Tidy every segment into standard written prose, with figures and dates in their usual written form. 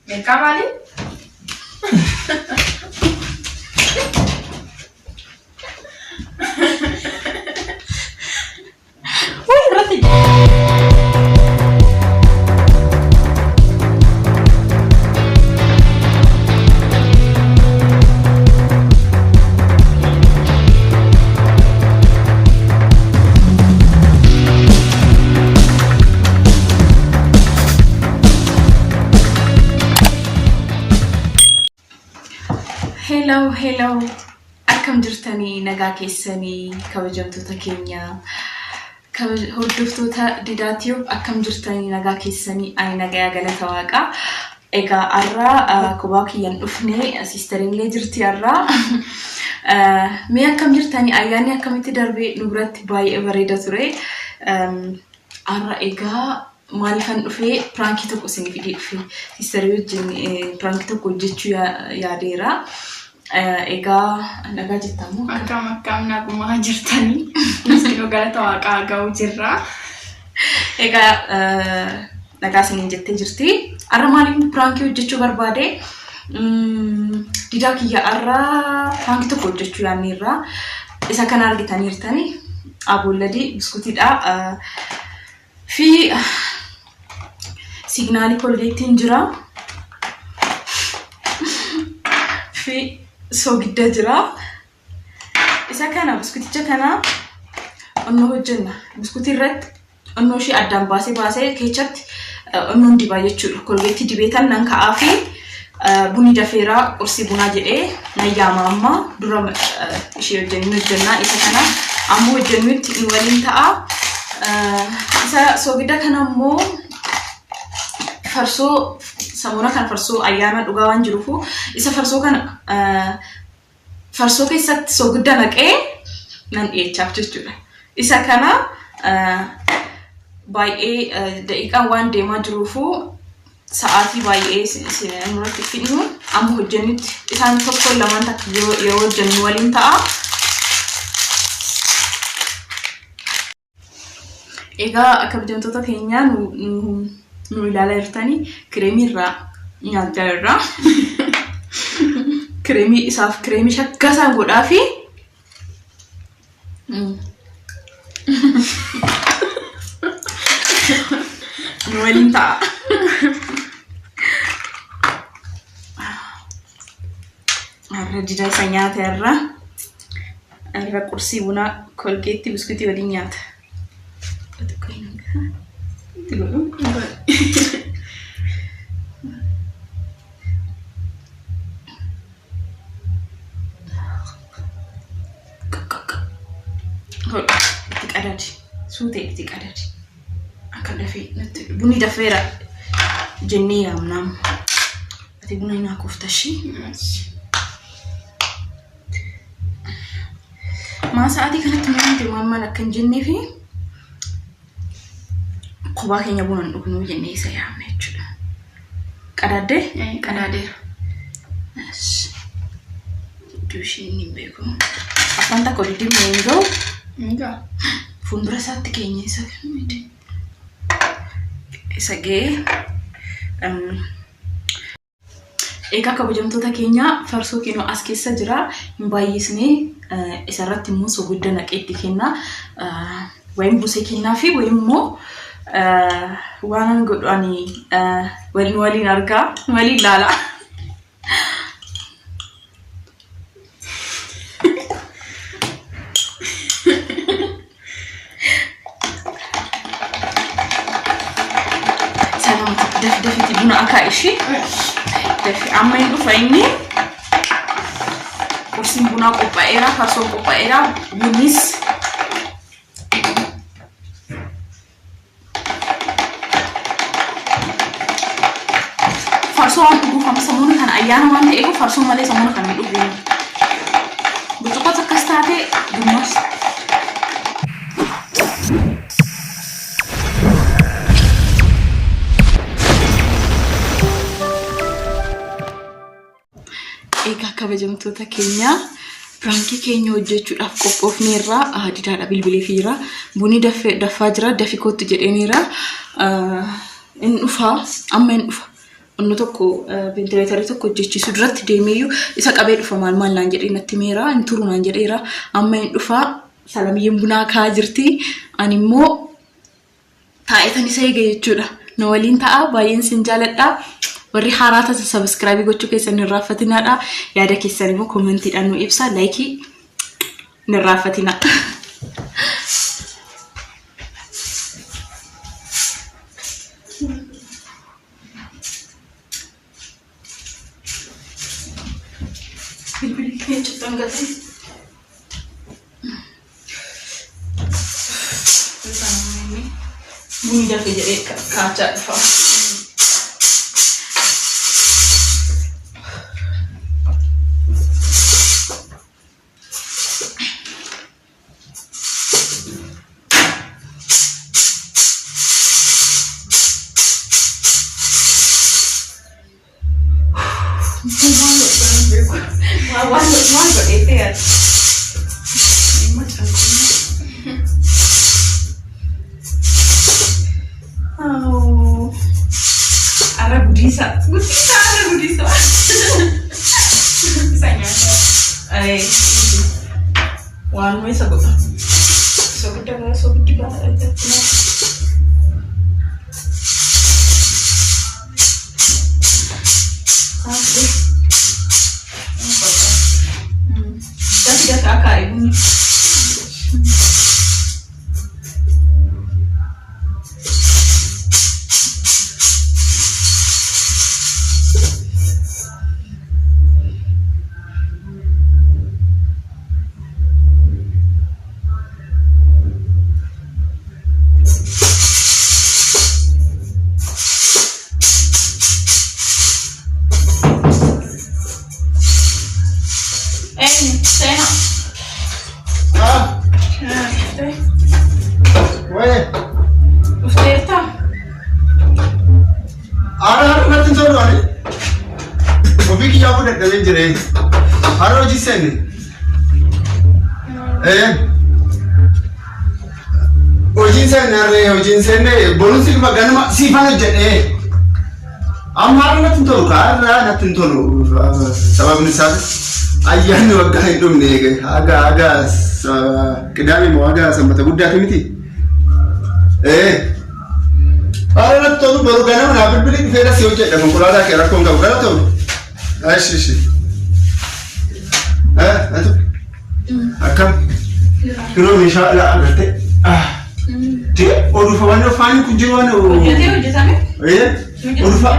Meeqa maali? Woi, narratti. Hello. Akkam jirtanii nagaa keessanii kabajamtoota keenya hordoftoota didaatiif akkam jirtanii nagaa keessanii ani nagaa galata waaqa egaa arraa kubaa kiyyan dhufnee sisteerinlee jirti arraa mee akkam jirtanii ayyaanni akkamitti darbee nu biratti baay'ee bareeda ture arraa egaa maalifan dhufee pranki tokko isiniif dhufe sisterii wajjin pranki tokko hojjechuu yaadeera ega nagaa jettamu akkam naguma jirtanii isin galata waaqaa ga'u jirra ega nagaa isiniin jettee jirti arra maaliif pranki hojjechuu barbaade didaa kiyya arra pranki tokko hojjechuu yaanneerra isa kana argitaniirtanii abolladi biskuutiidha fi signaalii kolgeettiin jira fi soogidda jira isa kana biskuuticha kana onno hojjenna biskuutii irratti onno ishee addaan baasee keechatti onnoon dibaa jechuudha kolgeetti dibeetan nan ka'aa fi bunni dafeeraa qursii bunaa jedhee nayyaama amma dura ishee hojjenna isa kana amma hojjennutti nu waliin ta'a isa soogidda kana immoo farsoo samuna kan farsoo ayyaana dhugaa waan jiruufu isa farsoo kan farsoo keessatti soogidda naqee nan dhiyechaaf jechuudha isa kana baay'ee daqiiqaan waan deemaa jiruufu sa'aatii baay'ee nurratti fidnu amma hojjennutti isaan tokko lamaan takka yeroo hojjennu waliin ta'a egaa akka kabajamtoota keenyaa nu ilaalaa jirtanii kireemii irraa nyaachaa jirra kireemii isaaf kireemii shakkasaa godhaa fi nu waliin ta'a arra didaa isa nyaata irra qursii bunaa kolgeetti biskuutii waliin nyaata Tikadadi, suute tikadadi. Akka dafee bunni dafeera jennee yaamnam. Ati buna ina koftashi. Ma sa'aatii kanatti maal akkan jennee fi kubaa keenya bunan dhugnu jennee isa yaamne jechuudha. Qadaadde? Qadaadeera. Duushiin ni beeku. Afaan takka diddiimee hin ga'u. Egaa fuuldura isaatti keenya isa ga'ee egaa kabajamtoota keenya farsoo keenya as keessa jira hin baay'isnee isarratti immoo soogidda naqeetti kenna wayim busee kennaa fi wayim immoo waan godhanii waliin argaa waliin ilaala. Dafi buna akka ishee dafi amma hin dhufa inni qursiin bunaa qophaa'eera farsoon qophaa'eera bunnis farsoo waan dhuguuf sammuun kan ayyaana waan ta'eef farsoo malee sammuun kan hin dhugu burcuqqoo akkas taate bunnas egaa kabajamtoota keenya pranki keenya hojjechuudhaaf qophoofneerra didaadha bilbileefiira bunni daffaa jira dafi kootti jedheeniira in dhufa amma in dhufa onno tokko ventileetarii tokko hojjechiisu duratti deemeeyyuu isa qabee dhufa maal naan jedhee natti meera hin turu naan jedheera amma hin dhufa Salamiyyeen bunaa kaa jirti ani immoo taa'etan isa eega jechuudha na waliin ta'a baay'een sin jaaladha warri haaraa taate subscribe gochuu keessan hin raaffatinaadha yaada keessan immoo kommentiidhaan nu ibsaa laayikii hin raaffatina Bilbil cepet enggak sih? Ini bunyi dah jadi kaca itu. Masuk itu ya. Oh, ada budisa. Sayangnya. One way so kita aja. Tidak kakak ibu nih. Hojii senne bonus ilma ganama siifan hojjedhe amma natti tolu kaarraa natti tolu sababni isaas ayyaanni waggaa hin dhumne haga qidaame moo haga sanbata guddaati miti natti tolu boru ganama naa bilbili dhufeera si hojjedha konkolaataa kee rakkoon qabu gara ta'u ishi akkam yeroo meeshaa alaa agartee Odufa wano fani kujiwana hojjete same odufa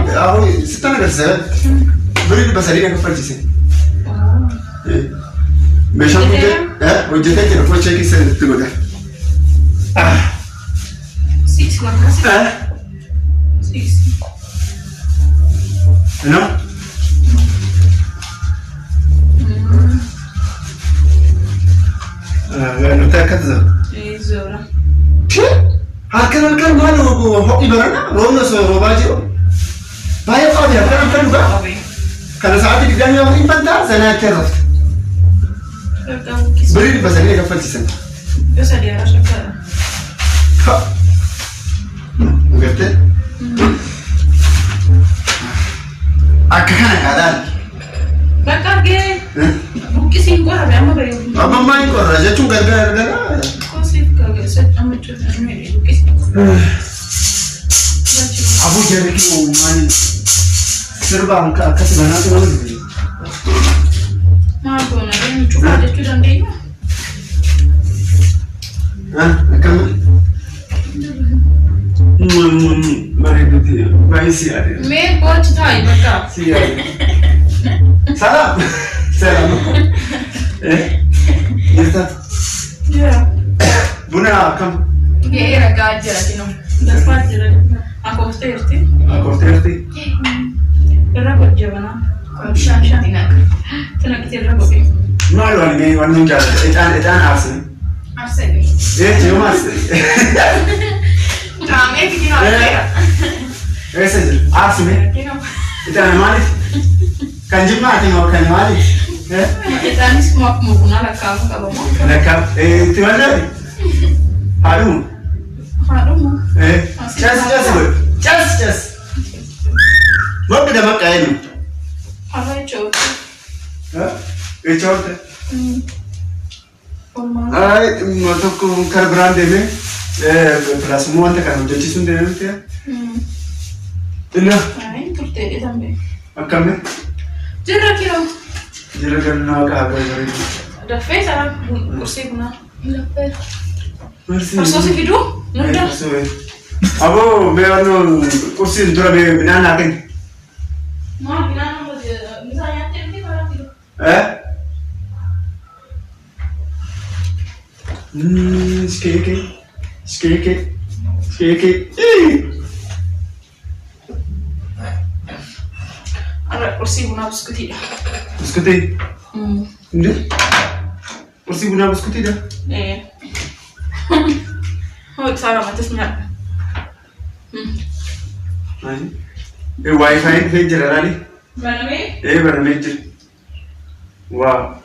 sitana garsa bari basari ka farjise mesha hojjete jira ko cheki sen tigoda six wakasa six no no takazza zora Harkan malu hoki barana rono so robajo bayar kau dia kan juga karena saat ini dia yang impanta sana terus beri di pasar ini kapan sih sana biasa dia rasa kan ngerti akan ada kakak ke bukti singkor apa yang mau beri apa main kor aja cuma gara-gara Abu jadi ki mani serba angka akas bana tu lagi. Maa bona ni cuba de tu dan deh. Kamu? Mari kita bayi si ada. Me bot thai baka. Si ada. Salam. Yata. Ya. Buna kam. Ye raga aja lagi nom. Dapat je. Aku sterti. Kerana kerja mana? Shan tinak. Tinak kita kerja. Malu ni warna jalan. Etan arsen. Arsen. Cuma arsen. Kami kita nak. Saja. Arsen. Etan malik. Kanjim mati mau kan malik. Etan ni semua mau guna lakam kalau mau. Lakam. Itu mana? Harum. Just. What did lama kainu. Apa itu? Echote. Formal. Tokko karbraan deeme plasmoo wanta kana hojjechiisuun deeme miti. Inna. Ay, turte tambe. Akkami? Jirra kilo. Jira gannaa qaagaa jiru. Dafee sana kursi kuna. Dafee. Merci. Pasoo si fidu? Nunda. Abo meewano kursi dura be binaan hakin. Ma binaan mo misalnya tadi para fidu. Skeke. Ada kursi guna biskuti. Biskuti. Ini? Kursi guna biskuti dah. Oh, salah matasnya. Wifi itu jalan lagi. Mana me? Mana meja. Wow.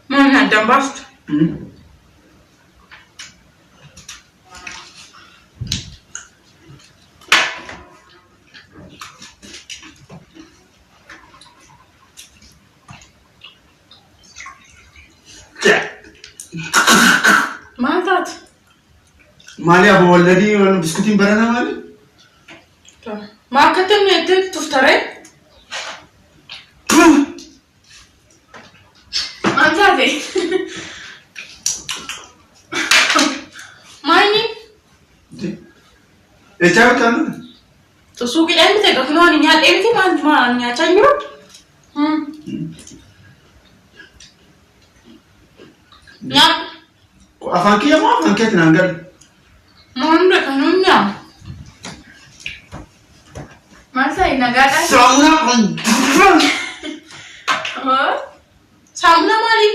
Mana dambast? Mantap. Mali abu waladi orang biskutin barana mali. Ma katanya itu tuftare? Mantap deh. Maini? Cakap kan? Suki ini tega kena ni nyat ini mana nyat canggur? Nyat. Afan kia mau afan kia tenanggal. Mana kanunya? Masa ini agak ada? Samuna kon. Samuna mali?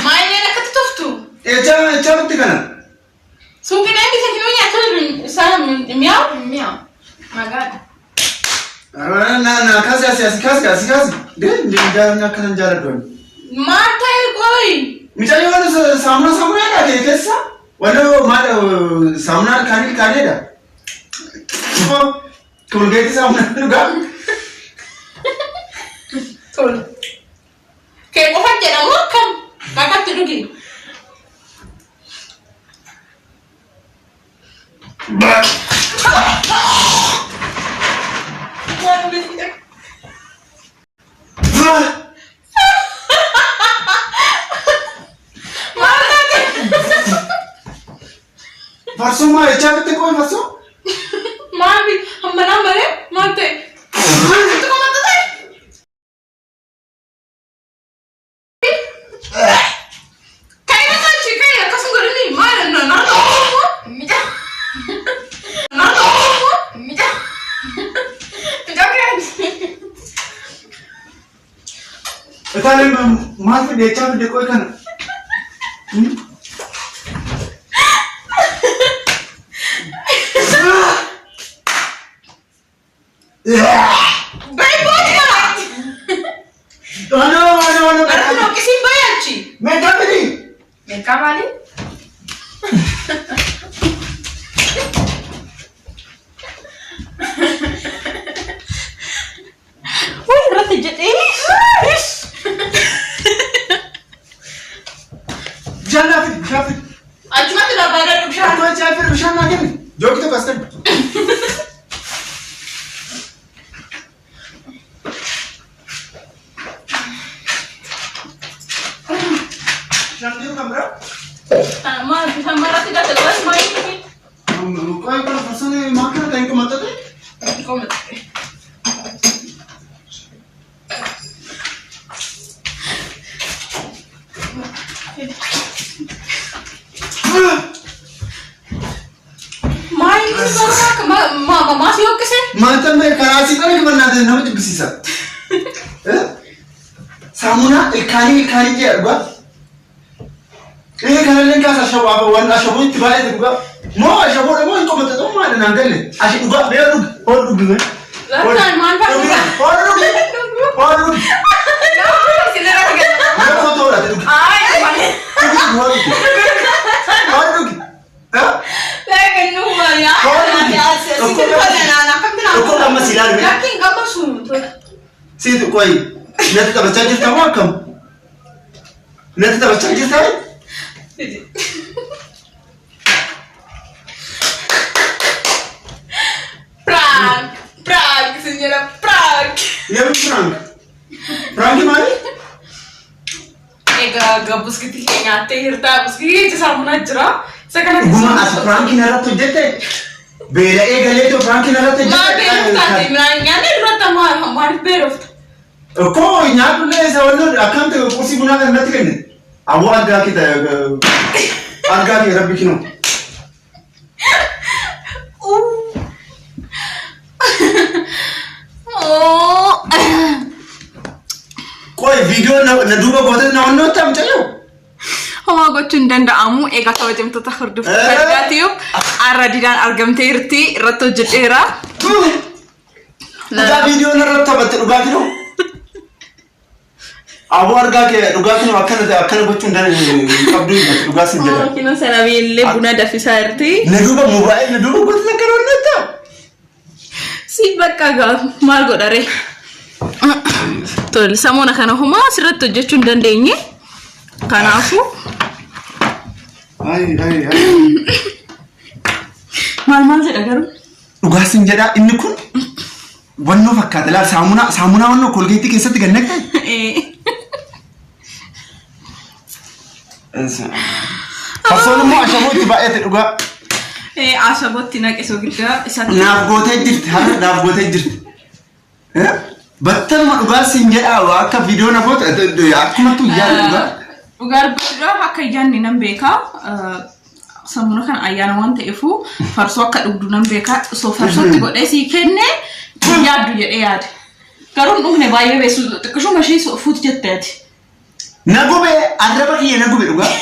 Mainnya nak ketutup tu? Cakap tu kan? Suki ini bisa kena nyat tu saya miau. Agak. Nah, kasih. Dia nak kena jalan dulu. Mata koi. Misalnya kalau samuna ada ke kesa? Walau mana samuna kari dah. Kalau gitu samuna juga. Betul. Kayak orang jangan makan. Kakak tu lagi. Farso mah cakap tu kau farso? Mami, hamba nama ya, mate. Itu kau mate deh. Kayak apa sih kayak kasih gue ni, mana nana? Etaleem maaf dia cakap dia kau kan? Baik banget. Ano. Berarti mau kisim bayar sih. Mereka ni. Mereka mali? Wih, berarti jadi. Jangan. Cuma tidak bayar usaha. Aku cakap usaha lagi. Jauh kita pasti. Jangan kamera. Sama tidak terus main ini. Kau kalau pasal ni makan ada yang kau mata tu? Kau mati. Main ini sama masih oke sih? Mata mereka kerasi kan yang mana ada nama tu bersisa. Samuna ikan je buat. Ini kan yang kasar shabu apa wan shabu itu balik tu juga. Mau shabu mau kau mata tu mana nanggal ni? Asyik juga biar orang dulu. Lalu mana? Orang dulu. Sini lagi. كوي نت بتشجع تواكم نت بتشجع تاي Prank, signora, prank. يا فرانك مالي Gabus kita nyate hirta, bus kita sama najra. Sekarang Guma as Frank narratti hojjette beela eegaleetu Frank narratti hojjette nyaanni irratti maaliif beelofta? Koo nyaatullee isa walloon akkamitti qursii bunaa kan irratti kenne awwaa argaa kee rabbi kinoo. Koi video na duuba gootee na onnoo ta'am ta'eewu. Hamaa gochuun danda'amu egaa kabajamtoota hordoftoota argaatiif arradidaan argamtee jirti irratti hojjedheera. Dhugaa video narratti taphatte dhugaa kinoo. Awwaa argaa kee dhugaa kinoo akkana gochuun qabdu dhugaa sin jedha. Kinoo sana beellee buna danfisaa jirti. Na duuba mobaayil na duuba gootee akka onnoo ta'am. Si bakka gaa maal godhare? Tol samoona kana homa asirratti hojjechuu hin dandeenye. Kanaafu maal jedha garuu? Dhugaa sin jedha inni kun wannoo fakkaata laal saamunaa wannoo kolgeetii keessatti gannaqxe. Farsoon immoo ashabootti baay'ate dhugaa. Ashabootti naqesoo guddaa isaatti. Naaf gootee jirti har'a naaf gootee jirti. Battaluma dhugaa sin jedha akka viidiyoo na goota akkumatti yaadu dhugaa. Dhugaa dubbachuudha akka ayyaanni nan beekaa. Sammuna kan ayyaana waan ta'eefu farsoo akka dhugdu nan beekaa. Osoo farsootti godhee sii kenne yaaddu jedhee yaade. Garuu dhugne baay'ee beesu xiqqishuma ishee fuuti jetteeti. Na gube arraba kiyya na gube dhugaa.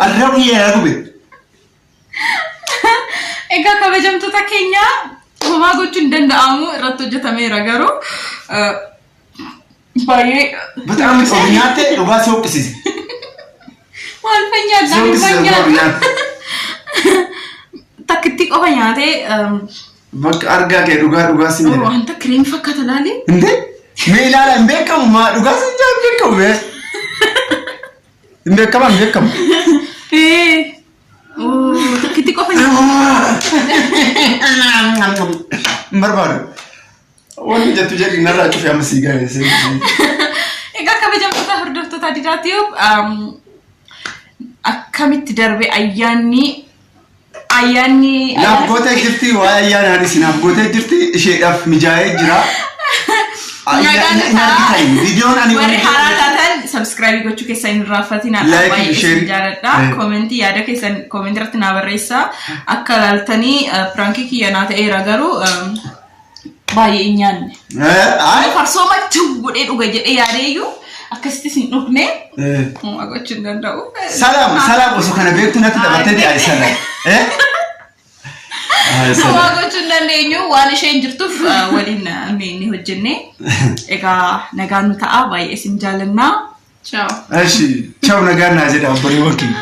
Arraba kiyya na gube. Egaa kabajamtoota keenya homaa gochuun danda'amu irratti hojjetameera garuu baay'ee በጣም ጾምኛቴ dhugaa si hoqqisiise. Maal fayyada? Takkitti qofa nyaatee bakka argaa kee dhugaa si jedha. Wanta kireem fakkaata laali. Inde mee ilaala hin beekamu maa dhugaa si jaa beekamu mee. Hin beekamu. Takkitti qofa nyaatee. Barbaadu. Wanti jettu jedhi narraa cufee amma sii gaheesse. Egaa kabajamtoota hordoftoota Adidaatiif akkamitti darbe ayyaanni naaf gootee jirti waa ayyaanaan isinaaf gootee jirti isheedhaaf mijaa'ee jira. Viidiyoon ani warri haaraa taatan subscribe gochuu keessan hin raaffatin baay'ee isin jaaladha. Koomentii yaada keessan koomentii irratti naa barreessaa. Akka ilaaltanii pirankii kiyya naa ta'eera garuu baay'ee hin nyaanne. Farsoo machuu godhee dhuga jedhee yaadeeyyuu akkasittis hin dhugne gochuu hin danda'u. Salaam osoo kana beektu natti taphattee dhiyaate salaam. Waa gochuu hin dandeenyu waan isheen jirtuuf waliin ni hojjenne. Egaa nagaan nu ta'a baay'ee isin jaalannaa. Ciao. Ciao nagaan naa jedha obboleewwan keenya.